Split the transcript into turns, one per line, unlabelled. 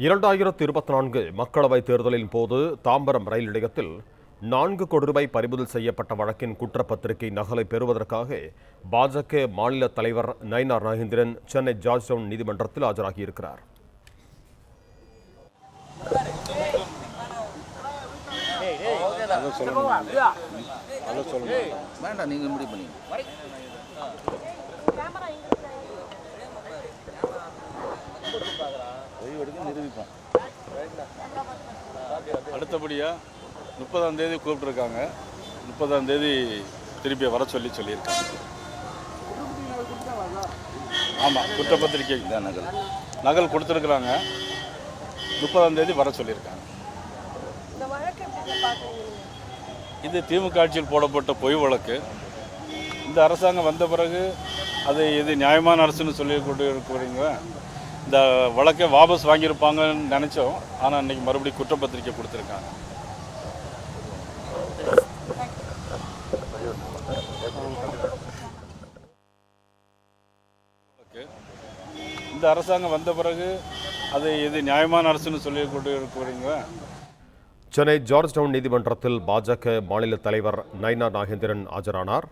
2024 மக்களவைத் தேர்தலின் போது தாம்பரம் ரயில் நிலையத்தில் 4 கோடி ரூபாய் பறிமுதல் செய்யப்பட்ட வழக்கின் குற்றப்பத்திரிகை நகலை பெறுவதற்காக பாஜக மாநில தலைவர் நயினார் நாகேந்திரன் சென்னை ஜார்ஜ் டவுன் நீதிமன்றத்தில் ஆஜராகியிருக்கிறார்.
அடுத்தபடியாக 30ஆம் தேதி கூப்பிட்டுருக்காங்க. 30ஆம் தேதி திருப்பி வர சொல்லியிருக்காங்க. ஆமாம், குற்றப்பத்திரிகை தான் நகல் கொடுத்துருக்குறாங்க. 30ஆம் தேதி வர சொல்லியிருக்காங்க. இது திமுக ஆட்சியில் போடப்பட்ட பொய் வழக்கு. இந்த அரசாங்கம் வந்த பிறகு இது நியாயமான அரசுன்னு சொல்லி கொண்டு இருக்கிறீங்க. இந்த வழக்கை வாபஸ் வாங்கியிருப்பாங்கன்னு நினச்சோம். ஆனால் இன்றைக்கி மறுபடியும் குற்றப்பத்திரிக்கை கொடுத்துருக்காங்க. இந்த அரசாங்கம் வந்த பிறகு இது நியாயமான அரசுன்னு சொல்லி கொண்டு இருக்கிறீங்க.
சென்னை ஜார்ஜ் டவுன் நீதிமன்றத்தில் பாஜக மாநில தலைவர் நயினார் நாகேந்திரன் ஆஜரானார்.